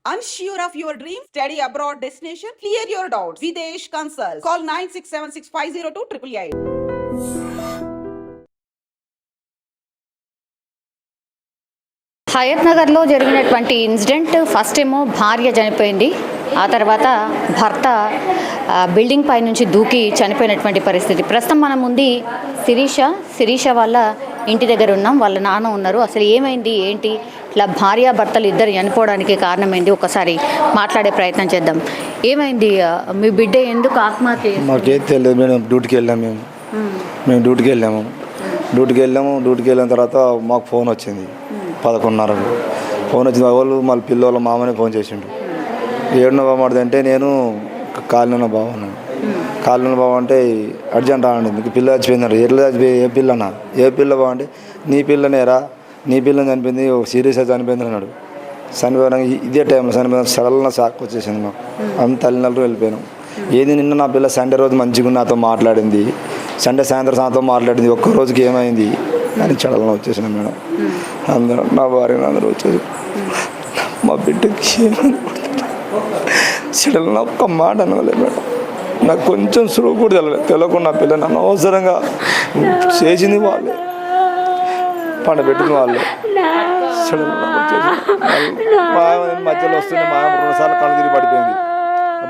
Unsure of your dream? Study abroad destination? Clear your doubts. Videsh Consult. Call 9676502888. Hayath నగర్లో జరిగినటువంటి incident first ఏమో భార్య చనిపోయింది, ఆ తర్వాత భర్త బిల్డింగ్ పై నుంచి దూకి చనిపోయినటువంటి పరిస్థితి. ప్రస్తుతం మనం ఉంది శిరీష వాళ్ళ ఇంటి దగ్గర ఉన్నాం. వాళ్ళ నాన్న ఉన్నారు. అసలు ఏమైంది ఏంటి, ఇట్లా భార్య భర్తలు ఇద్దరు చనిపోవడానికి కారణం ఏంటి, ఒకసారి మాట్లాడే ప్రయత్నం చేద్దాం. ఏమైంది, మీ బిడ్డ ఎందుకు ఆత్మహత్య? మాకేం తెలియదు మేడం. డ్యూటీకి వెళ్ళాము మేము డ్యూటీకి వెళ్ళాము. డ్యూటీకి వెళ్ళిన తర్వాత మాకు ఫోన్ వచ్చింది 11:30. ఫోన్ వచ్చింది. వాళ్ళు మళ్ళీ పిల్లల మామనే ఫోన్ చేసిండు. ఏడున్న బాబు అంటే నేను కాలనీలో బాబు అన్నాను. కాలనీలో బాబు అంటే అర్జెంట్ రాండి, నీకు పిల్ల చచ్చిపోయింది. ఎట్లా చచ్చిపోయి, ఏ పిల్లనా, ఏ పిల్ల బాబు అంటే నీ పిల్లనేరా, నీ పిల్లని చనిపోయింది, సీరియస్గా చనిపోయింది అన్నాడు. చనిపోయినా ఇదే టైంలో చనిపోయిన సడన్గా షాక్ వచ్చేసింది మాకు. అంత తల్లినలు వెళ్ళిపోయాను. ఏది నిన్న నా పిల్ల సండే రోజు మంచిగా నాతో మాట్లాడింది, సండే సాయంత్రం నాతో మాట్లాడింది, ఒక్క రోజుకి ఏమైంది అని చడలను వచ్చేసాను మేడం. అందరూ నా భార్య అందరూ వచ్చేసి మా బిడ్డకి చడలను ఒక్క మాట అనలేదు మేడం. నాకు కొంచెం సులువు కూడా తెలియకుండా నా పిల్ల నన్ను అవసరంగా చేసింది వాళ్ళే, పండబెట్టిన వాళ్ళే. చడలను వచ్చేసి మధ్యలో వస్తుంటే మా 2 సార్లు కళ్ళు తిరిగి పడిపోయింది.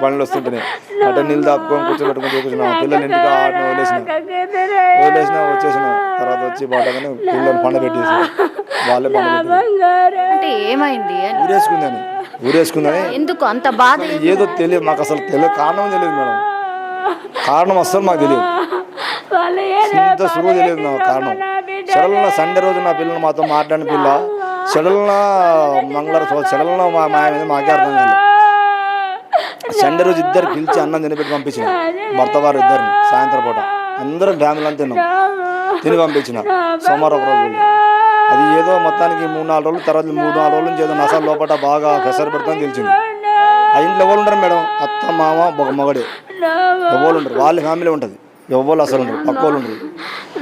బండ్లు వస్తుంటేనే అంటే నీళ్ళు దాపుకొని కూర్చోబెట్టుకుని కూర్చున్నా. పిల్లలు ఇంటికి ఆడిన వదిలేసిన వచ్చేసిన తర్వాత వచ్చి పడగానే పిల్లలు పండబెట్టేసి వాళ్ళే పండబెట్టి ఏమైంది, ఊరేసుకుందని ఎందుకు అంత బాధ? ఏదో తెలియదు మాకు, అసలు కారణం తెలియదు మేడం. కారణం అస్సలు మాకు తెలియదు, ఇంత సులువు తెలియదు నాకు కారణం. సడన్గా సండే రోజు నా పిల్లలు మాతో మాట్లాడిన పిల్ల సడన్గా మంగళవారం సడన్గా మా మీద మాకే అర్థం కాదు. సండే రోజు ఇద్దరు పిలిచి అన్నం తినిపెట్టి పంపించిన, భర్త వారు ఇద్దరిని సాయంత్రం పూట అందరం ఫ్యామిలీ అంతా తిని పంపించిన. సోమవారం ఒక రోజు అది ఏదో మొత్తానికి 3-4 రోజులు, తర్వాత 3-4 రోజుల నుంచి ఏదో నసాల లోపల బాగా ప్రెషర్ పెడుతుందని తెలిసింది. ఆ ఇంట్లో ఎవరు ఉండరు మేడం, అత్త మామ ఒక మగడే, ఎవరు ఉండరు. వాళ్ళ ఫ్యామిలీ ఉంటుంది, ఎవరు అసలు ఉండరు, పక్క వాళ్ళు ఉండరు.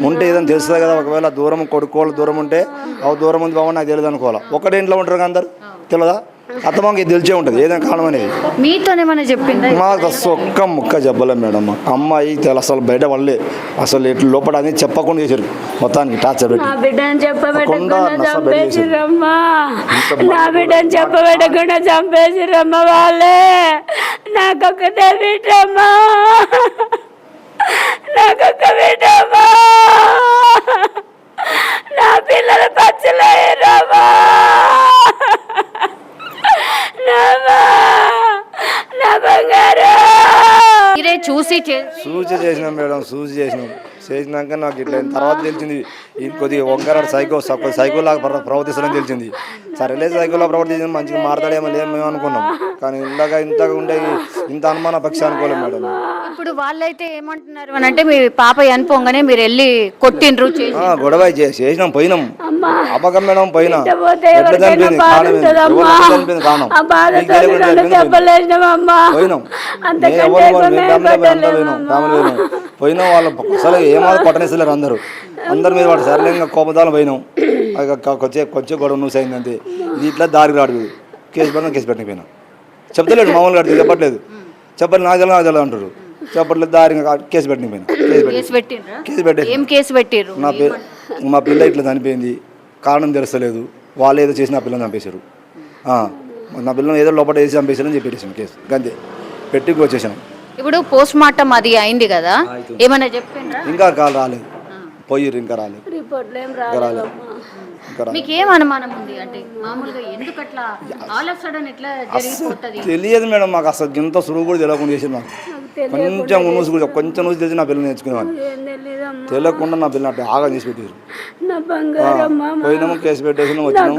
ఉంటే ఏదైనా తెలుస్తుంది కదా, ఒకవేళ దూరం కొడుకోళ్ళు దూరం ఉంటే అవి దూరం ఉంది బాబు నాకు తెలియదు అనుకోవాలా. ఒకటే ఇంట్లో ఉంటారు కదా అందరు, తెలియదా? అత్తమాకి తెలిసే ఉంటుంది ఏదైనా కారణం అనేది. మీతోనేమన్నా చెప్పింది? మాకు అసలు ఒక్క ముక్క చెప్పలేము మేడం. మా అమ్మాయి అసలు బయట వాళ్ళే అసలు ఎట్లు లోపల అనేది చెప్పకుండా చేశారు, మొత్తానికి టార్చర్ పెట్టి. నా బిడ్డను చెప్పబెట్టకుండా చంపేసిరమ్మా వాళ్ళే. నాకొక్కటే బిడ్డమ్మా, నాకొక్క బిడ్డమ్మా, నా పిల్లలు పచ్చలేరమ్మా. మీరే చూసి చేసినాం మేడం, చేసినాక నాకు ఇట్లా తర్వాత తెలిసింది కొద్దిగా ఒక్కరాడు సైకోలాగా ప్రవర్తిస్తాడని తెలిసింది. సరేలే సైకోలా ప్రవర్తించింది, మంచిగా మారతాడేమో మేము అనుకున్నాం. కానీ ఇంతగా ఉండే ఇంత అనుమాన పక్ష అనుకోలేము మేడం. ఇప్పుడు వాళ్ళైతే ఏమంటున్నారు అని అంటే మీ పాప చనిపోగానే మీరు వెళ్ళి కొట్టిండ్రు, గొడవ చేసినాం, పోయినాం. అపకం మేడం పోయినా పోయినాం. వాళ్ళు అసలు ఏమాదో కొట్టనేసలేరు అందరు మీద వాడు సరళంగా కోపదాలు పోయినాం. కొంచెం గొడవ న్యూస్ అయింది అంతే. ఇది ఇట్లా దారికి రాడు, కేసు పెట్టిన పోయినా చెప్తలేడు, మామూలుగా అడుగు చెప్పట్లేదు, చెప్పలేదు నాకు తెలియదు అంటారు, చెప్పట్లేదు. దారిగా కేసు పెట్టిన పోయినా. కేసు పెట్టారు. మా పిల్ల ఇట్లా చనిపోయింది, కారణం తెలుస్తలేదు, వాళ్ళు ఏదో చేసి నా పిల్లని చంపేశారు. నా పిల్లని ఏదో లోపల వేసి చంపేశారని చెప్పేసాను, కేసు అంతే పెట్టి వచ్చేసాను. ఇప్పుడు పోస్ట్ మార్టం అది అయింది కదా, ఏమైనా చెప్పిండ్రా? ఇంకా కాలు రాలేదు, పోయిర్రు, ఇంకా రాలేదు. మీకు ఏం అనుమానం ఉంది అంటే మామూలుగా ఎందుకు అట్లా ఆల్ ఆఫ్ సడన్ ఎట్లా జరిగిపోతది? తెలియదు మేడం, మాకు అసలు ఇంత సులువు కూడా తెలియకుండా చేసింది. నాకు కొంచెం న్యూస్ తెలిసి నా పిల్లలు నేర్చుకునేవాడిని, తెలియకుండా నా పిల్లలు అంటే ఆగా చేసి పెట్టారు. పోయినాము, కేసు పెట్టేసి వచ్చినాము.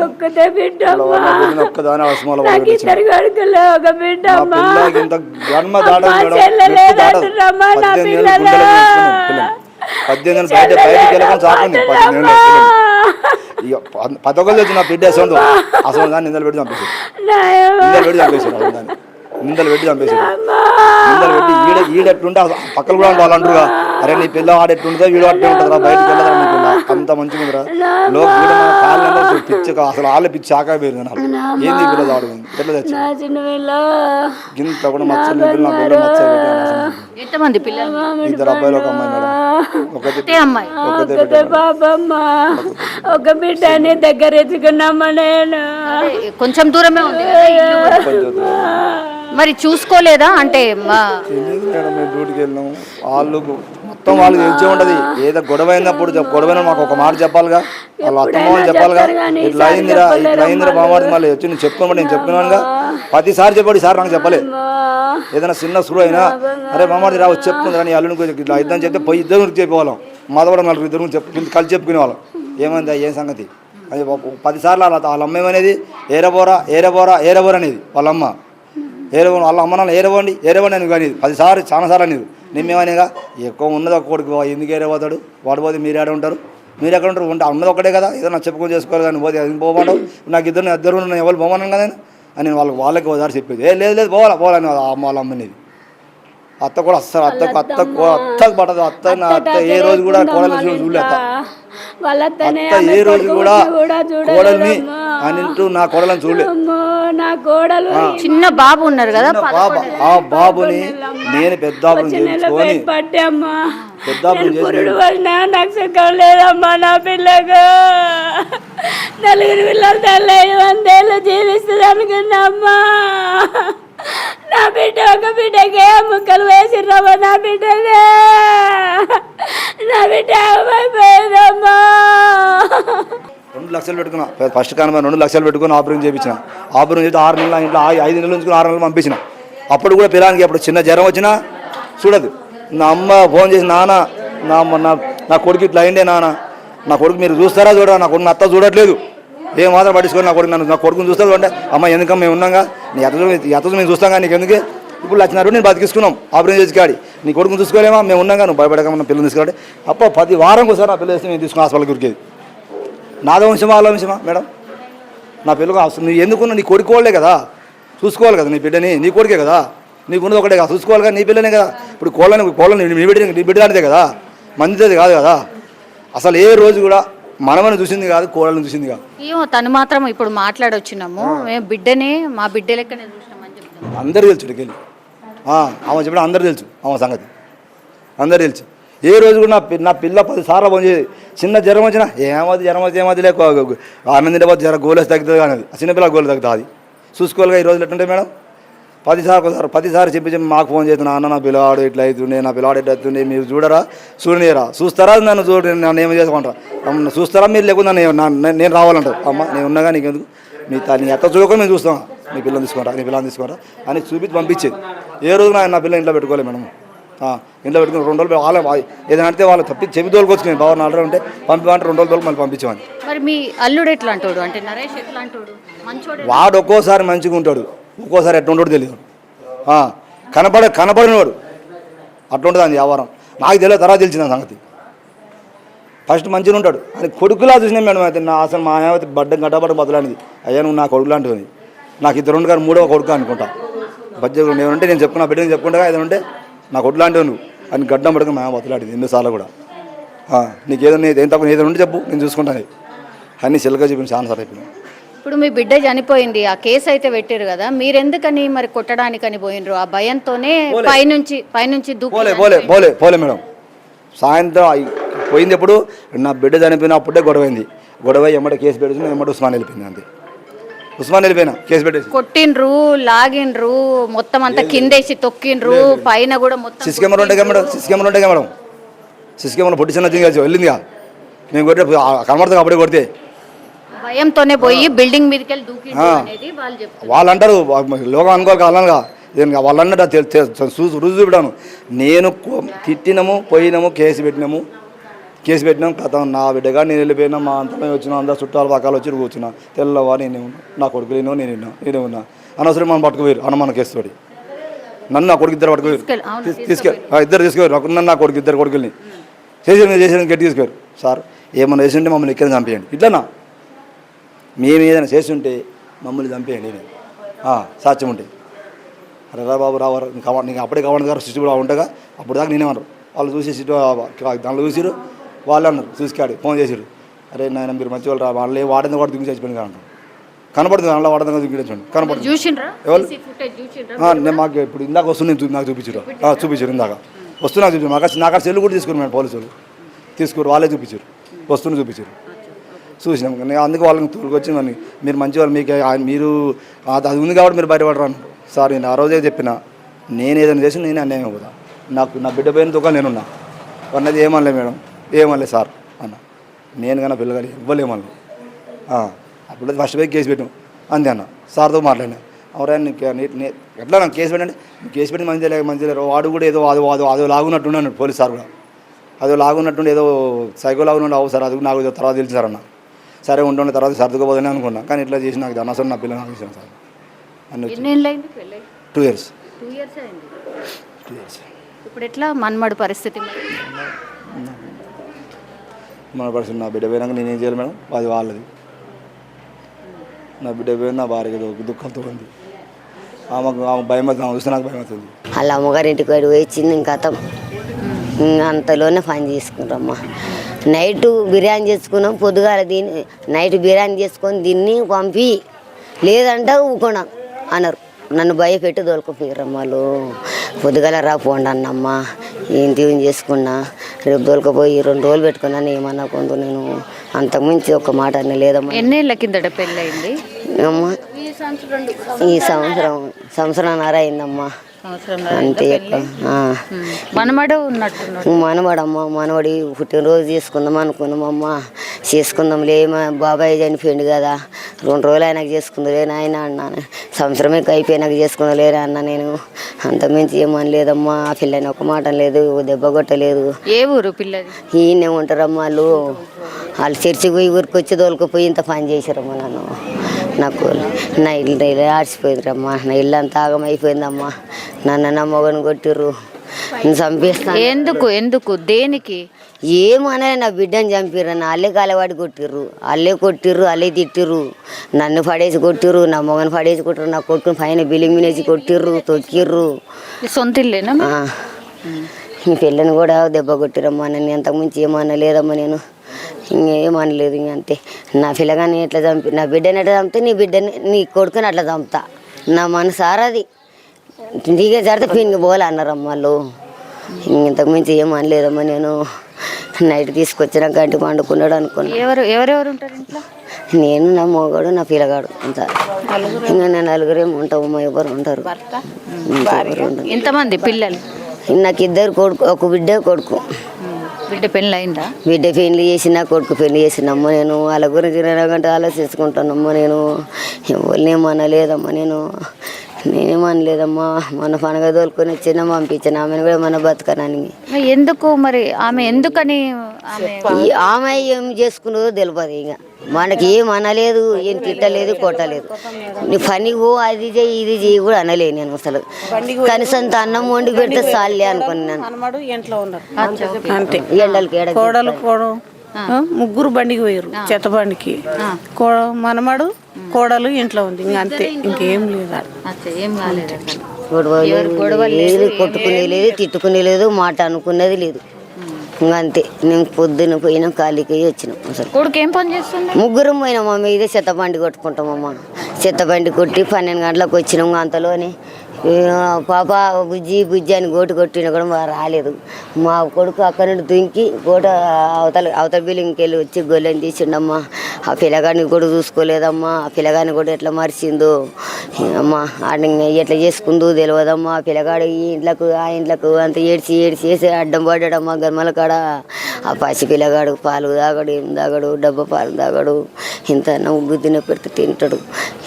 ఒక్కదాని అవసరం ఇంత జన్మ దాడదు మేడం. 18 బయటకు వెళ్ళకుండా చాకండి. 11 తెచ్చి నా బిడ్డ అసలు అసలు దాన్ని నిందలు పెట్టి చంపేశారు, నిందలు పెట్టి చంపేశారు. ముందర పెట్టి ఈడెట్టుంటే పక్కన కూడా వాళ్ళు అంటారుగా, అరే నీ పిల్ల ఆడెట్టుంటుందో వీడు అట్టే ఉంటుందిరా, బయటకు వెళ్ళదా నీ పిల్ల అంత మంచిగా ఉందిరా కాళ్ళు పిచ్చి అసలు వాళ్ళ పిచ్చి ఆకాపోయింది ఏంది పిల్ల ఆడుకుంది ఎట్లా తెచ్చి గింత కూడా మచ్చలు పిల్ల మచ్చ ఎంతమంది పిల్లలు? 2 అబ్బాయిలు 1 అమ్మాయి మేడం. ఒకటే అమ్మాయి. ఒకటే పాపమ్మ, ఒక బిడ్డని దగ్గర ఎత్తుకున్నామా నేను. కొంచెం దూరమే ఉంది కదా ఇల్లు. మరి చూసుకోలేదా? అంటే తెలియదు మేడం, మేము డ్యూటీకి వెళ్ళినాము. వాళ్ళు మొత్తం వాళ్ళకి తెలిసే ఉంటుంది. ఏదో గొడవ అయినప్పుడు గొడవ మాకు ఒక మాట చెప్పాలిగా, వాళ్ళ అత్తమ్మ చెప్పాలిగా, ఇట్లా అయిందిరా బామాడి మళ్ళీ వచ్చి నేను చెప్పుకోమని నేను చెప్పుకున్నానుగా. 10 సార్లు చెప్పాడు, సార్ నాకు చెప్పలేదు. ఏదైనా చిన్న సురు అయినా అరే బామాడి రా వచ్చి చెప్పుకుంది రా నీ అల్లుని ఇట్లా ఇద్దని చెప్తే పోయి ఇద్దరు చెప్పేవాళ్ళం. మాదవడ 4 కలిసి చెప్పుకునేవాళ్ళం ఏమైందా ఏం సంగతి అది. 10 సార్లు వాళ్ళ అమ్మ ఏమనేది ఏరబోరా అనేది వాళ్ళ అమ్మ. వాళ్ళ అమ్మ నాన్న ఏరవండి అని కానీ 10 సార్లు చాలా సార్లు అనేది. నేమేమనేగా ఎక్కువ ఉన్నది ఒక కొడుకు ఎందుకు ఏరబోతాడు, వాడు పోతే మీరు ఏడ ఉంటారు, మీరు ఎక్కడ ఉంటారు, ఉంటే ఉన్నది ఒకటే కదా, ఏదో నా చెప్పుకొని చేసుకోవాలి కానీ పోతే అది పోమాడు. నాకు ఇద్దరు ఎవరు పోమన్నాను కదా అని నేను వాళ్ళకి ఒకసారి చెప్పేది. లేదు పోవాలని వాళ్ళ అమ్మనేది. అత్త కూడా అస్సలు అత్తకు పడదు. అత్త ఏ రోజు కూడా కోడలు చూడలేదు. అత్త ఏ రోజు కూడా కోడల్ని అని నా కోడలని చూడలేదు. నా కోడలు చిన్న బాబు ఉన్నారు కదా, ఆ బాబుని నేను పెద్దాపురం చేయించుకొని నాకు సుఖం లేదమ్మా. నా పిల్లకు 4 పిల్లలు తల్లి 100 ఏళ్ళు జీవిస్తుంది అనుకున్నామ్మా. నా బిడ్డ ఒక బిడ్డకే ముక్కలు వేసిర్రమ్మా. నా బిడ్డనే ఏమైపోయిందమ్మా. 2 లక్షలు పెట్టుకున్నా ఫస్ట్ కానుక 2 లక్షలు పెట్టుకుని ఆపరేషన్ చేయించిన. ఆపరేషన్ చేసి 6 నెలలు ఇంట్లో 5 నెలలు ఉంచుకుని 6 నెలలు పంపించిన. అప్పుడు కూడా పిల్లలకి అప్పుడు చిన్న జ్వరం వచ్చినా చూడదు. నా అమ్మ ఫోన్ చేసి నా కొడుకు ఇట్లా అయిందే నా కొడుకు మీరు చూస్తారా చూడరా, నా కొడుకు అత్త చూడట్లేదు ఏం మాత్రం పట్టించుకొని నా కొడుకుని చూస్తా చూడండి. అమ్మ ఎందుకమ్మ మేము ఉన్నాగా, నీ అత్త మేము చూస్తాం కానీ నీకు ఎందుకే, ఇప్పుడు లక్షన్నర నేను బతికిస్తున్నాం ఆపరేషన్ చేసి కాడి, నీ కొడుకుని చూసుకోలేమా మేము ఉన్నాగా, నువ్వు భయపడకమన్న పిల్లలు తీసుకురాండి. అప్ప 10 వారం ఒకసారి నా పిల్లలు వేస్తే మేము తీసుకుని హాస్పిటల్కి ఉరికేది. నాదో వంశమా వాళ్ళ వంశమా మేడం? నా పిల్లలు నువ్వు ఎందుకున్నా, నీ కొడుకోవాలే కదా చూసుకోవాలి కదా, నీ బిడ్డని నీ కొడుకే కదా, నీకున్నది ఒకటే కదా చూసుకోవాలి కదా, నీ పిల్లనే కదా. ఇప్పుడు కోళ్ళని నీ బిడ్డలాంటిదే కదా, మంచిది కాదు కదా. అసలు ఏ రోజు కూడా మనమని చూసింది కాదు, కోళ్ళని చూసింది కాదు. ఏమో తను మాత్రం ఇప్పుడు మాట్లాడొచ్చినాము, మేము బిడ్డనే మా బిడ్డ లెక్కనే చూసినామని చెప్తాను. అందరూ తెలుసు ఇక్కడికి ఆమె చెప్పిన అందరూ తెలుసు, ఆమె సంగతి అందరూ తెలుసు. ఏ రోజు కూడా నా పిల్ల 10 సార్లు ఫోన్ చేసి చిన్న జ్వరం వచ్చినా ఏమది లేక ఆనందింటే జ్వరం గోలేసి తగ్గుతుంది కానీ చిన్నపిల్ల గోలు తగ్గుతుంది చూసుకోవాలిగా. ఈ రోజులు ఎట్టుంటే మేడం 10 సార్లు చెప్పి మాకు ఫోన్ చేస్తున్నా, అన్న నా పిల్లవాడు ఇట్లా అవుతుండే, నా పిల్లవాడు ఇట్లా అవుతుండే, మీరు చూడనియరా చూస్తారా, నన్ను నన్ను ఏమి చేసుకుంటారా, చూస్తారా మీరు లేకుండా నేను రావాలంటారు. అమ్మ నేను ఉన్నాగా నీకెందుకు, నీ ఎత్త చూడకుండా మేము చూస్తాం, నీ పిల్లలు తీసుకుంటా అని చూపించి పంపించేది. ఏ రోజు నా పిల్లలు ఇంట్లో పెట్టుకోలేదు మేడం. ఇంట్లో పెట్టుకుని 2 రోజులు వాళ్ళ ఏదైనా అంటే వాళ్ళు చెప్పి తోలుకొచ్చుకుని బాగా 4 రోజులు ఉంటే పంపిమంటే 2 రోజులు తోలు మళ్ళీ పంపించేవాడిని. మరి మీ అల్లుడు ఎట్లా అంటాడు, అంటే నరేష్ ఎట్లా అంటాడు? మంచోడు. వాడు ఒక్కోసారి మంచిగా ఉంటాడు, ఒక్కోసారి ఎట్లా ఉంటాడు తెలియదు. కనపడినవాడు అట్లా ఉంటుంది అని వ్యవహారం. నాకు తెలియదు, తర్వాత తెలిసిన సంగతి. ఫస్ట్ మంచిగా ఉంటాడు అని కొడుకులా చూసినా మేడం. అయితే నా అసలు మా అయితే గడ్డబడ్డ బదులానిది. అయ్యా నువ్వు నా కొడుకు లాంటివి, నాకు 2 కానీ 3వ కొడుకు అనుకుంటా. బడ్జెట్ ఏమంటే నేను చెప్పుకున్నా బిడ్డని చెప్పుకుంటా, ఏదంటే నా కొడుకు లాంటివి నువ్వు అని గడ్డం పడుకుని మా బతులాడింది ఎన్నోసార్లు కూడా. నీకు ఏదైనా ఏం తప్ప ఏదైనా ఉంటే చెప్పు నేను చూసుకుంటాను అన్నీ చిల్లగా చెప్పిన చాలా సార్లు అయిపోయినా. ఇప్పుడు మీ బిడ్డ చనిపోయింది, ఆ కేసు అయితే పెట్టారు కదా, మీరెందుకని మరి కొట్టడానికని పోయినరు? ఆ భయంతోనే పైనుంచి పోలే మేడం. సాయంత్రం పోయింది ఎప్పుడు నా బిడ్డ చనిపోయినప్పుడే గొడవ ఎమ్మట కేసు పెట్టుకుని ఎమ్మట ఉస్మాన్ వెళ్ళిపోయింది. అంతే ఉస్మాన్ వెళ్ళిపోయినా కేసు పెట్టేసి కొట్టిండ్రు, లాగిండ్రు, మొత్తం అంతా కిందేసి తొక్కిండ్రు, పైన కూడా మొత్తం సిసి కెమెరా ఉంటాయి మేడం. సిసి కెమెరా పొట్టి చిన్న కలిసి వెళ్ళిందిగా, నేను కొట్టే కనబడుతుంది అప్పుడే కొడితే భయంతోనే పోయి బిల్డింగ్ మీదకి వెళ్ళి దూకిండ్రు అనేది వాళ్ళు అంటారు. లోకం అనుకోవాలి అలాగా వాళ్ళు అన్నట్టు రుజువు చూపెట్టాను. నేను తిట్టినాము, పోయినాము, కేసు పెట్టినాం కథ. నా బిడ్డగా నేను వెళ్ళిపోయినా, మా అంతమే వచ్చినా, అందరు చుట్టాలు పక్కలు వచ్చి కూర్చున్నా. తెల్లవా నేనే ఉన్నా, నా కొడుకు నేనే ఉన్నా అనవసరం మనం పట్టుకుపోయారు అనుమాన కేసు తోటి. నన్ను నా కొడుకు 2 పట్టుకుపోయారు, ఇద్దరు తీసుకుపోయారు. నన్ను నా కొడుకు 2 కొడుకుల్ని చేసి గట్టి తీసుకుపోయారు. సార్ ఏమన్నా చేసి ఉంటే మమ్మల్ని ఎక్కడ చంపేయండి, ఇట్లనా మేము ఏదైనా చేసి ఉంటే మమ్మల్ని చంపేయండి, సాక్ష్యం ఉంటే అరే రా బాబు రావారు నీకు అప్పుడే కావాలి గారు సిస్టర్ కూడా ఉండగా అప్పుడు దాకా నేనేమన్నారు వాళ్ళు చూసి దాంట్లో చూసిరు వాళ్ళు అన్నారు చూసికాడు ఫోన్ చేసిరు అరే నాయన మీరు మంచి వాళ్ళు రా వాళ్ళు వాడింది కూడా దిగి చచ్చిపోయింది కానీ కనపడుతుంది అందులో వాడదంగా దిగిడచ్చండి కనపడుతుంది ఎవరు నేను మాకు ఇప్పుడు ఇందాక వస్తుంది నాకు చూపించారు ఇందాక వస్తూ నాకు చూపించారు నాకు సెల్లు కూడా తీసుకురు మేడం పోలీసులు తీసుకురు వాళ్ళే చూపించారు వస్తువుని చూపించారు చూసినాం కానీ అందుకు వాళ్ళని తోలుకొచ్చి మరి మీరు మంచి వాళ్ళు మీకు మీరు అది ఉంది కాబట్టి మీరు బయటపడరు అన్నారు సార్ నేను ఆ రోజే చెప్పిన నేను ఏదైనా చేసి నేనే అన్యాయం అవుతా నాకు నా బిడ్డ పోయిన దుకాణం నేనున్నా అన్నది ఏమనలే మేడం ఏమనలే సార్ అన్న నేను కన్నా పిల్లగాలి ఇవ్వలేమన్నా అప్పుడు ఫస్ట్ పోయి కేసు పెట్టాం అంతే అన్న సార్తో మాట్లాడినా ఎవరైనా ఎట్లా నాకు కేసు పెట్టండి కేసు పెట్టి మంచి లేరు వాడు కూడా ఏదో అదో లాగున్నట్టుండే అన్నాడు పోలీస్ సార్ కూడా అదో లాగున్నట్టుండి ఏదో సైకో లాగున్నట్టు అవు సార్ అది నాకు తర్వాత తెలిసి సార్ అన్న సరే ఉంటుండే తర్వాత సర్దుకోపోదని అనుకున్నా కానీ ఇట్లా చేసి నాకు అనవసరం నా పిల్లలు నాకు ఇచ్చాను సార్ అన్ని 2 years ఇప్పుడు ఎట్లా మన్మడు పరిస్థితి మన పరిస్థితి నా బిడ్డ పోయినాక నేనేం చేయాలి మేడం అది వాళ్ళది నా బిడ్డ పోయిన నా భార్య దుఃఖంతో ఉంది ఆమె భయం అవుతుంది చూస్తే నాకు భయం అవుతుంది వాళ్ళ అమ్మగారింటికి పోయి వచ్చింది ఇంకా అంతలోనే పని చేసుకుంటామ్మా నైట్ బిర్యానీ చేసుకున్నాం పొద్దుగాల దీన్ని నైట్ బిర్యానీ చేసుకొని దీన్ని పంపి లేదంటే ఊకున్నాం అన్నారు నన్ను భయపెట్టి దొరకపోయారమ్మ వాళ్ళు పొద్దుగాల రాపోండి అన్నమ్మ ఏం తీవం చేసుకున్నా రేపు దొరకపోయి 2 రోజులు పెట్టుకున్నాను ఏమన్నా కొంత నేను అంతకుమించి ఒక మాట అన్న లేదమ్మా ఎన్నేళ్ళ కిందట పెళ్ళయింది అమ్మా ఈ సంవత్సరంన్నర అయిందమ్మా అంతే మనమడు ఉన్నట్టు మనవడమ్మా మనవడి పుట్టినరోజు చేసుకుందాం అనుకున్నామమ్మా చేసుకుందాంలే మా బాబాయ్ చనిపోయింది కదా 2 రోజులు ఆయనకు చేసుకుందలే నాయన అన్నాను సంవత్సరమే అయిపోయినాక చేసుకుందలేరా అన్న నేను అంతకుమించి ఏమని లేదమ్మా ఆ పిల్లని ఒక మాట లేదు దెబ్బ కొట్టలేదు ఏ ఊరు పిల్లది ఈయనే ఉంటారమ్మా వాళ్ళు చర్చికి పోయి ఊరికి వచ్చి తోలుకుపోయి ఇంత పని చేశారమ్మా నన్ను నాకు నా ఇల్లు ఆడిచిపోయిందిరమ్మా నా ఇల్లు అంతా ఆగమైపోయిందమ్మా నన్ను నా మొగను కొట్టిర్రు చంపేస్తాను ఎందుకు దేనికి ఏమనే నా బిడ్డని చంపిర్రు అల్లే కాలవాడి కొట్టిర్రు అల్లే తిట్టిర్రు నన్ను పడేసి కొట్టిర్రు నా మొగను పడేసి కొట్టిర్రు నా కొట్టుకుని పైన బిల్లింగ్ మినేసి కొట్టిర్రు తొక్కిర్రు సొంత ఇల్లేనా ఈ పిల్లని కూడా దెబ్బ కొట్టిరమ్మా నన్ను ఎంతకుమించి ఏమన్నా లేదమ్మా నేను ఇంకేమనలేదు ఇంకంతే నా పిల్లగాని ఎట్లా చంపి నా బిడ్డని ఎట్లా చంపితే నీ బిడ్డని నీ కొడుకుని అట్లా చంపుతా నా మనసారది నీకే జరిగితే పిన్నికి పోలే అన్నారమ్మ వాళ్ళు ఇంతకుమించి ఏమనలేదమ్మా నేను నైట్ తీసుకొచ్చిన గంటి పండుకున్నాడు అనుకున్నా ఎవరెవరు ఉంటారు ఇంట్లో నేను నా మొగాడు నా పిల్లగాడు అంత ఇంకా నేను 4 ఉంటామమ్మా ఎవరు ఉంటారు ఎంతమంది పిల్లలు నాకు 2 కొడుకు ఒక బిడ్డ కొడుకు బిడ్డ పెళ్ళి అయిందా బిడ్డ పెళ్లి చేసిన కొడుకు పెళ్లి చేసినమ్మా నేను వాళ్ళ గురించి 2 గంటలు ఆలోచించుకుంటానమ్మా నేను ఎవరినేమనలేదమ్మా నేనేమనలేదమ్మా మన పండుగ తోలుకొని వచ్చినా పంపించాను ఆమెను కూడా మన బతకనని ఎందుకు మరి ఆమె ఎందుకని ఆమె ఏం చేసుకున్నదో తెలియదు ఇక మనకి ఏం అనలేదు ఏం తిట్టలేదు కొట్టలేదు నీ పనికి పో అది చేయి ఇది చేయి కూడా అనలేదు నేను అసలు కనీసం అన్నం వండి పెడితే చాలే అనుకున్నాను ఎండలకి ముగ్గురు బండికి పోయారు చెత్త బండికి మనమడు కోడలు ఇంట్లో ఉంది ఇంక అంతే ఇంకేం లేదు కొట్టుకునే లేదు తిట్టుకునే లేదు మాట అనుకునేది లేదు ఇంకా అంతే నేను పొద్దున పోయినాం ఖాళీకి వచ్చినాం అసలు కొడుకు ఏం పని చేస్తుంది ముగ్గురం పోయినామా ఇదే చెత్త బండి కొట్టుకుంటామమ్మా చెత్త బండి కొట్టి 12 గంటలకు వచ్చినాం అంతలోనే పాప బుజ్జి అని గోటు కొట్టినా కూడా రాలేదు మా కొడుకు అక్కడి నుండి దుంకి గోట అవతల బిల్లింగ్కి వెళ్ళి వచ్చి గొల్లెని తీసిండమ్మా ఆ పిల్లగాడిని కూడా చూసుకోలేదమ్మా ఆ పిల్లగాడిని కూడా ఎట్లా మరిచిందో అమ్మా ఆడిని ఎట్లా చేసుకుందో తెలియదమ్మా ఆ పిల్లగాడు ఈ ఇంట్లకు ఆ ఇంట్లకు అంత ఏడ్చి అడ్డం పడ్డాడమ్మా గర్మల కాడ ఆ పసి పిల్లగాడు పాలు తాగడు ఏం తాగడు డబ్బా పాలు తాగడు ఇంత ఉగ్గు తినపెడితే తింటాడు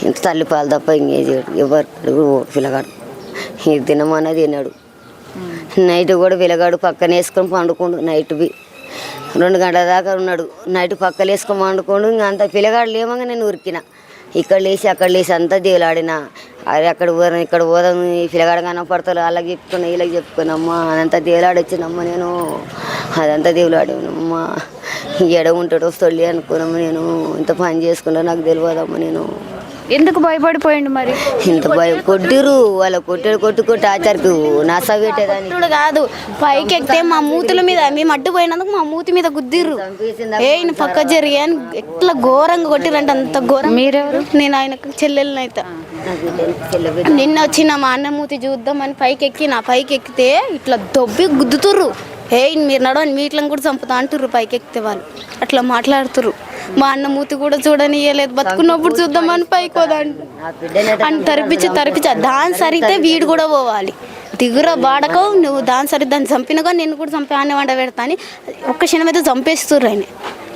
ఇంత తల్లి పాలు తప్ప ఇంకేం చేయడు ఎవరు పిల్లగాడు ఇది తినమన్నా తిన్నాడు నైట్ కూడా పిల్లగాడు పక్కన వేసుకొని పండుకోండు నైట్ 2 గంటల దాకా ఉన్నాడు నైట్ పక్కన వేసుకొని పండుకోండు ఇంకా అంత పిల్లగాడు లేమంగా నేను ఉరికిన ఇక్కడ లేచి అక్కడ లేచి అంతా దేవులాడిన అది అక్కడ పోదాం ఇక్కడ పోదాం ఈ పిల్లగాడు కనపడతారు వాళ్ళకి చెప్పుకున్నా వీళ్ళకి చెప్పుకున్నామ్మా అదంతా దేవులాడొచ్చినమ్మా నేను అదంతా దేవులాడినమ్మా ఎడ ఉంటాడో వస్తాడు అనుకున్నాము నేను ఇంత పని చేసుకున్నా నాకు తెలియదమ్మా నేను ఎందుకు భయపడిపోయిండు మరి? ఇంత భయం కొట్టిరు వాళ్ళ కొట్టి ఆచారికి నాసా పెట్టేదాన్ని ఇప్పుడు కాదు పైకి ఎక్కితే మా మూతుల మీద మేము అడ్డుపోయినందుకు మా మూతి మీద గుద్దిర్రు. ఈయన పక్క జరిగి అని ఎట్లా ఘోరంగా కొట్టిరంటే అంత ఘోరం. మీరెవరు? నేను ఆయనకు చెల్లెళ్ళని అయితే నిన్న వచ్చిన మా అన్న మూతి చూద్దామని పైకి ఎక్కితే ఇట్లా దొబ్బి గుద్దుతుర్రు. మీరు నడవని మీట్లను కూడా చంపుతా అంటుర్రు పైకి ఎక్కితే వాళ్ళు అట్లా మాట్లాడుతుర్రు. మా అన్న మూతి కూడా చూడనియలేదు. బతుకున్నప్పుడు చూద్దామని పైకి పోదాంట అని తరిపించి దాని సరిగితే వీడు కూడా పోవాలి. దిగురా బాడకో నువ్వు దాని సరి దాన్ని చంపినగా నేను కూడా చంపి ఆనే వంట పెడతా అని ఒక్క క్షణం అయితే చంపేస్తుర్రు. ఆయన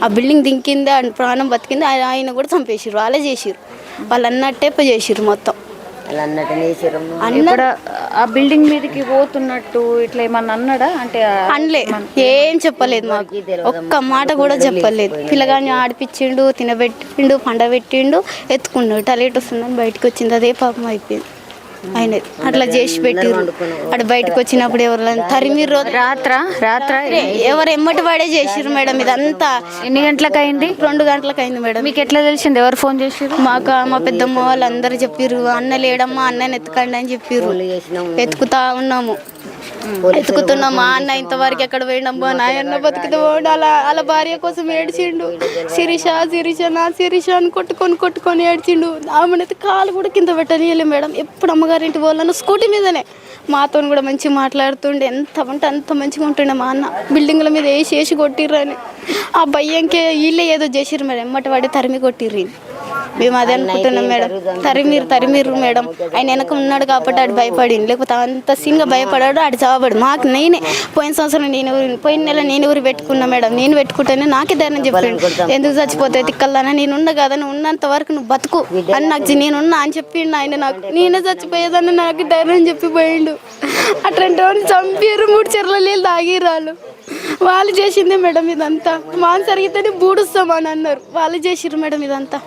ఆ బిల్డింగ్ దింకింది ఆయన ప్రాణం బతికింది ఆయన కూడా చంపేసిర్రు. వాళ్ళే చేసిర్రు. వాళ్ళు అన్నట్టే చేసిర్రు మొత్తం. ఇప్పుడు ఆ బిల్డింగ్ మీదకి పోతున్నట్టు ఇట్లా ఏమన్నా అన్నాడా? అంటే అనలే, ఏం చెప్పలేదు మాకు, ఒక్క మాట కూడా చెప్పలేదు. పిల్లగాని ఆడిపించిండు, తినబెట్టిండు, పండబెట్టిండు, ఎత్తుకున్నాడు. టలేట్ వస్తుందని బయటకు వచ్చింది. అదే పాపం అయిపోయింది. ఆయన అట్లా చేసి పెట్టిరు. అటు బయటకు వచ్చినప్పుడు ఎవరు తరిమిరు. రాత్ర ఎవరు ఎమ్మటి వాడే చేసిర్రు మేడం. ఇదంతా ఎన్ని గంటలకు అయింది? 2 గంటలకు అయింది మేడం. మీకు ఎట్లా తెలిసింది? ఎవరు ఫోన్ చేసిర్రు? మాకు మా పెద్దమ్మ వాళ్ళు అందరు చెప్పిర్రు. అన్న లేడమ్మా, అన్నని ఎత్తుకండి అని చెప్పిర్రు. ఎత్తుకుతా ఉన్నాము, ఎత్తుకుతున్నాం. మా అన్న ఇంతవరకు ఎక్కడ పోయినమ్మా, నాయన్న బతికితే పోండి. అలా భార్య కోసం ఏడ్చిండు. శిరీష నా శిరీష అని కొట్టుకొని ఏడ్చిండు. ఆమెనైతే కాలు కూడా కింద పెట్టనీయలే మేడం. ఎప్పుడు అమ్మగారింటి వాళ్ళను స్కూటీ మీదనే మాతో కూడా మంచిగా మాట్లాడుతుండే. ఎంత అంటే అంత మంచిగా ఉంటుండే మా అన్న. బిల్డింగ్ల మీద వేసి కొట్టిర్రని ఆ భయంకే వీళ్ళే ఏదో చేసిర్రు మేడం. ఎమ్మటి వాడి తరిమి కొట్టిర్రు. మేము అదే అనుకుంటున్నాం మేడం. తరిమిర్రు మేడం. ఆయన వెనక ఉన్నాడు కాబట్టి ఆడు భయపడింది. లేకపోతే అంత సీన్గా భయపడాడు, ఆడు చావబడు. మాకు పోయిన సంవత్సరం పోయిన నెల నేను ఊరు పెట్టుకున్నా మేడం. నేను పెట్టుకుంటేనే నాకే ధైర్యం చెప్పాను. ఎందుకు చచ్చిపోతాయి తిక్కల్లానా, నేను ఉన్నా కదా, నువ్వు ఉన్నంత వరకు నువ్వు బతుకు అని నాకు నేనున్నా అని చెప్పిండు ఆయన. నాకు నేనే చచ్చిపోయేదాన్ని నాకు ధైర్యం చెప్పిపోయిండు. అట్లాంటి వాళ్ళు చంపారు. 3 చెర్ల నీళ్ళు తాగిరాళ్ళు. వాళ్ళు చేసిందే మేడం ఇదంతా. మాన్ సరిగితేనే బూడుస్తామని అన్నారు. వాళ్ళు చేసిర్రు మేడం ఇదంతా.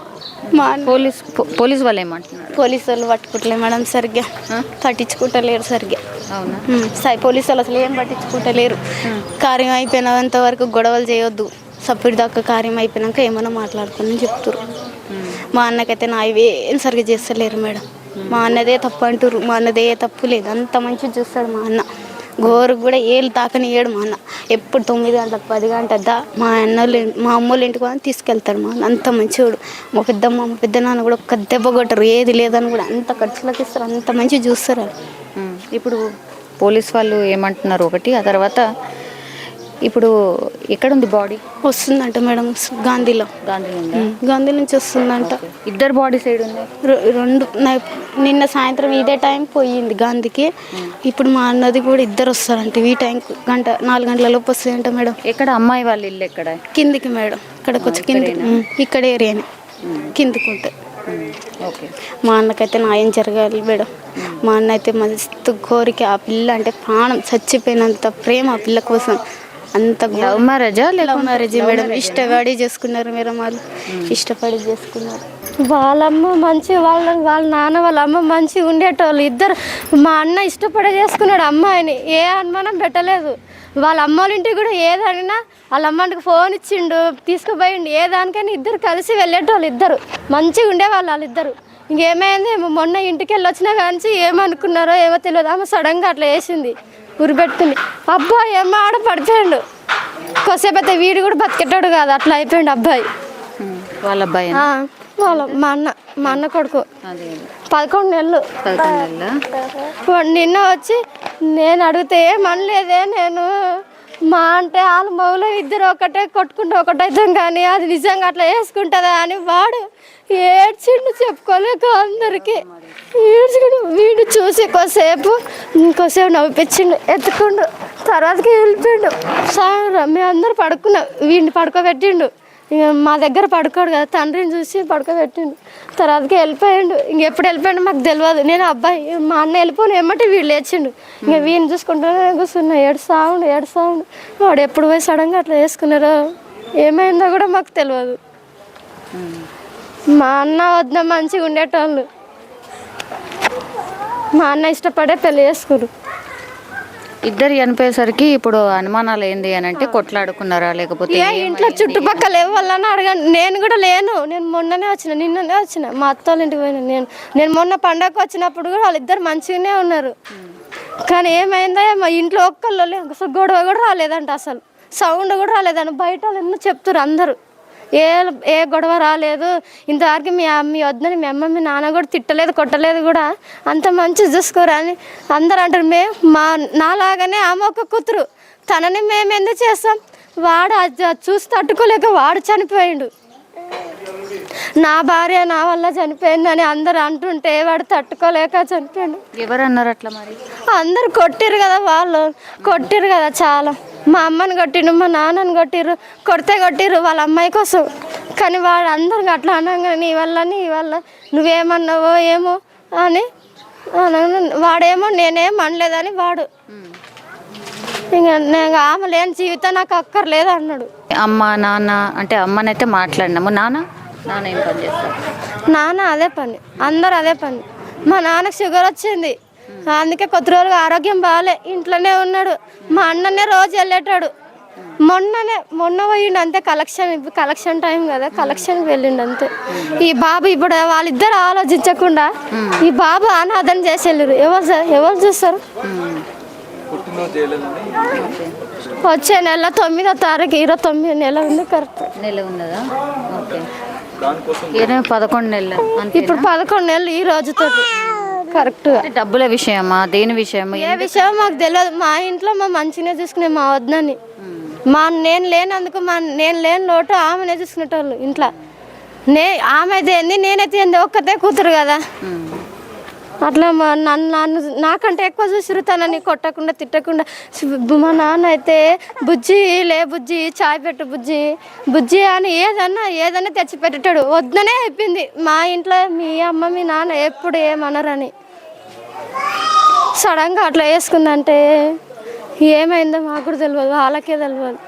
పోలీస్ వాళ్ళు ఏమంటున్నారు? పోలీసు వాళ్ళు పట్టుకుంటలే మేడం, సరిగ్గా పట్టించుకుంటలేరు సరిగ్గా. అవునా? పోలీసు వాళ్ళు అసలు ఏం పట్టించుకుంటలేరు. కార్యం అయిపోయినంత వరకు గొడవలు చేయొద్దు, సప్పుడు దాకా కార్యం అయిపోయినాక ఏమైనా మాట్లాడుకోని చెప్తారు. మా అన్నకైతే నా ఏం సరిగ్గా చేస్తలేరు మేడం. మా అన్నదే తప్పు అంటారు. మా అన్నదే తప్పు లేదు, అంత మంచిగా చూస్తాడు మా అన్న. గోరు కూడా ఏళ్ళు తాకనియ్యాడు మా అన్న. ఎప్పుడు 9 గంటలకు 10 గంటద్దా మా అమ్మోళ్ళ ఇంటికి అని తీసుకెళ్తాడు మా అన్న. అంత మంచివాడు. మా పెద్ద నాన్న కూడా ఒక్క దెబ్బ కొట్టరు, ఏది లేదని కూడా అంత ఖర్చులకు ఇస్తారు. అంత మంచిగా చూస్తారు. ఇప్పుడు పోలీస్ వాళ్ళు ఏమంటున్నారు ఒకటి, ఆ తర్వాత ఇప్పుడు ఎక్కడుంది బాడీ? వస్తుందంట మేడం, గాంధీ నుంచి వస్తుందంట. ఇద్దరు బాడీ సైడ్ ఉన్నాయి. 2 నిన్న సాయంత్రం ఇదే టైం పోయింది గాంధీకి. ఇప్పుడు మా అన్నది కూడా ఇద్దరు వస్తారంట. ఈ టైం 4 గంటల లోపు వస్తాయంట మేడం. ఎక్కడ అమ్మాయి వాళ్ళ ఇల్లు ఎక్కడ? కిందికి మేడం, ఇక్కడ కొంచెం కింది, ఇక్కడ ఏరియాని కిందికి ఉంటుంది. ఓకే. మా అన్నకైతే న్యాయం జరగాలి మేడం. మా అన్న అయితే మస్తు కోరిక, ఆ పిల్ల అంటే ప్రాణం, చచ్చిపోయినంత ప్రేమ ఆ పిల్ల కోసం. అంత లవ్ మ్యారేజా? Love marriage madam. ఇష్టపడి చేసుకున్నారు మేడం. వాళ్ళు ఇష్టపడి చేసుకున్నారు. వాళ్ళమ్మ మంచి, వాళ్ళ నాన్న వాళ్ళ అమ్మ మంచిగా ఉండేటోళ్ళు ఇద్దరు. మా అన్న ఇష్టపడి చేసుకున్నాడు అమ్మాయిని, ఏ అనుమానం పెట్టలేదు. వాళ్ళ అమ్మ వాళ్ళ ఇంటికి కూడా ఏదైనా వాళ్ళ అమ్మకి ఫోన్ ఇచ్చిండు, తీసుకుపోయిండు. ఏ దానికైనా ఇద్దరు కలిసి వెళ్ళేటోళ్ళు. ఇద్దరు మంచిగా ఉండేవాళ్ళు వాళ్ళిద్దరు. ఇంకేమైంది, మొన్న ఇంటికి వెళ్ళి వచ్చినా కానీ ఏమనుకున్నారో ఏమో తెలియదు. ఆమె సడన్గా అట్లా వేసింది, ఉరిపెట్టుకుంది. అబ్బాయి ఏమో ఆడ పడిపోయాడు. కొద్దిసేపు అయితే వీడు కూడా బతికెట్టాడు కాదు, అట్లా అయిపోయాడు అబ్బాయి. వాళ్ళ అబ్బాయి మా అన్న కొడుకు 11 నెలలు. నిన్న వచ్చి నేను అడిగితే ఏమనలేదే, నేను మా అంటే వాళ్ళ మౌలో ఇద్దరు ఒకటే కొట్టుకుంటే ఒకటైతాం కానీ అది నిజంగా అట్లా వేసుకుంటుందా అని వాడు ఏడ్చిండు, చెప్పుకోలేక అందరికీ ఏడ్చుకుండు. వీడు చూసి కొద్దిసేపు నవ్విపించిండు, ఎత్తుకుండు, తర్వాతకి వెళ్ళిపోయిండు. మేము అందరూ పడుకున్నాం, వీడిని పడుకోబెట్టిండు. ఇక మా దగ్గర పడుకోడు కదా, తండ్రిని చూసి పడుకోబెట్టిండు. తర్వాతకి వెళ్ళిపోయాడు. ఇంకెప్పుడు వెళ్ళిపోయాడు మాకు తెలియదు. నేను అబ్బాయి మా అన్న వెళ్ళిపోయిన ఏమంటే వీడు లేచిండు. ఇంకా వీడిని చూసుకుంటూనే కూర్చున్నా. ఏడుస్తాడు. వాడు ఎప్పుడు పోయి సడన్గా అట్లా వేసుకున్నారో ఏమైందో కూడా మాకు తెలియదు. మా అన్న వద్ద మంచిగా ఉండేటోళ్ళు. మా అన్న ఇష్టపడే పెళ్ళి చేసుకురు. ఇద్దరు చనిపోయేసరికి ఇప్పుడు అనుమానాలు ఏంది అని అంటే కొట్లాడుకున్నారా లేకపోతే ఇంట్లో చుట్టుపక్కల ఎవరన్నా అడగండి. నేను కూడా లేను, నేను మొన్ననే వచ్చిన, నిన్ననే వచ్చిన, మా అత్త వాళ్ళ ఇంటికి పోయినా. నేను మొన్న పండగకు వచ్చినప్పుడు కూడా వాళ్ళిద్దరు మంచిగానే ఉన్నారు. కానీ ఏమైందో మా ఇంట్లో ఒక్కళ్ళు అసలు గొడవ కూడా రాలేదంట, అసలు సౌండ్ కూడా రాలేదంట. బయట వాళ్ళు ఎన్నో చెప్తారు అందరూ, ఏ గొడవ రాలేదు ఇంతవరకు. మీ వద్దని మీ అమ్మ మీ నాన్న కూడా తిట్టలేదు కొట్టలేదు కూడా, అంత మంచిగా చూసుకోరా అని అందరు అంటారు. నాలాగానే ఆమె ఒక కూతురు, తనని మేము ఎందుకు చేస్తాం? వాడు అది చూసి తట్టుకోలేక వాడు చనిపోయిండు. నా భార్య నా వల్ల చనిపోయిందని అందరు అంటుంటే వాడు తట్టుకోలేక చనిపోయాడు. ఎవరు అన్నారు అట్లా? మరి అందరు కొట్టిరు కదా, వాళ్ళు కొట్టిరు కదా చాలా. మా అమ్మని కొట్టిరు, మా నాన్నని కొట్టిరు వాళ్ళ అమ్మాయి కోసం. కానీ వాడు అందరికి అట్లా అనగా నీ వల్ల నువ్వేమన్నావో ఏమో అని వాడేమో నేనేం అనలేదని వాడు ఇంకా ఆమె లేని జీవితం నాకు అక్కర్లేదు అన్నాడు. అమ్మ నాన్న అంటే అమ్మనైతే మాట్లాడినాము. నాన్న ఏం పని చేస్తారు? నాన్న అదే పని, అందరు అదే పని. మా నాన్నకు షుగర్ వచ్చింది, అందుకే కొద్ది రోజులు ఆరోగ్యం బాగాలే, ఇంట్లోనే ఉన్నాడు. మా అన్ననే రోజు వెళ్ళేటాడు. మొన్న పోయిండు అంతే, కలెక్షన్ టైం కదా, కలెక్షన్కి వెళ్ళిండు అంతే. ఈ బాబు ఇప్పుడు వాళ్ళిద్దరు ఆలోచించకుండా ఈ బాబు అనాథం చేసి వెళ్ళారు. ఎవరు చూస్తారు? వచ్చే నెల 9వ తారీఖు 29 నెల ఉంది, కరెక్ట్ నెల ఉన్నదా? ఓకే, 11 నెలలు. ఇప్పుడు 11 నెలలు ఈ రోజుతో కరెక్ట్. డబ్బుల విషయమా దేని విషయమా? ఏ విషయం మాకు తెలియదు. మా ఇంట్లో మా మంచిగానే చూసుకునే మా వద్దని, నేను లేనందుకు నేను లేని లోటు ఆమెనే చూసుకునేటోళ్ళు ఇంట్లో. ఆమె అయితే ఏంది నేనైతే ఏంది, ఒక్కతే కూతురు కదా. అట్లా నన్ను నాకంటే ఎక్కువ చూసిరు, తనని కొట్టకుండా తిట్టకుండా. మా నాన్న అయితే బుజ్జి చాయ్ పెట్టు బుజ్జి అని ఏదన్నా తెచ్చి పెట్టేటాడు. వద్దనే అయిపోయింది మా ఇంట్లో. మీ అమ్మ మీ నాన్న ఎప్పుడు ఏమనరని సడన్గా అట్లా వేసుకుందంటే ఏమైందో మాకు కూడా తెలియదు, వాళ్ళకే తెలియదు.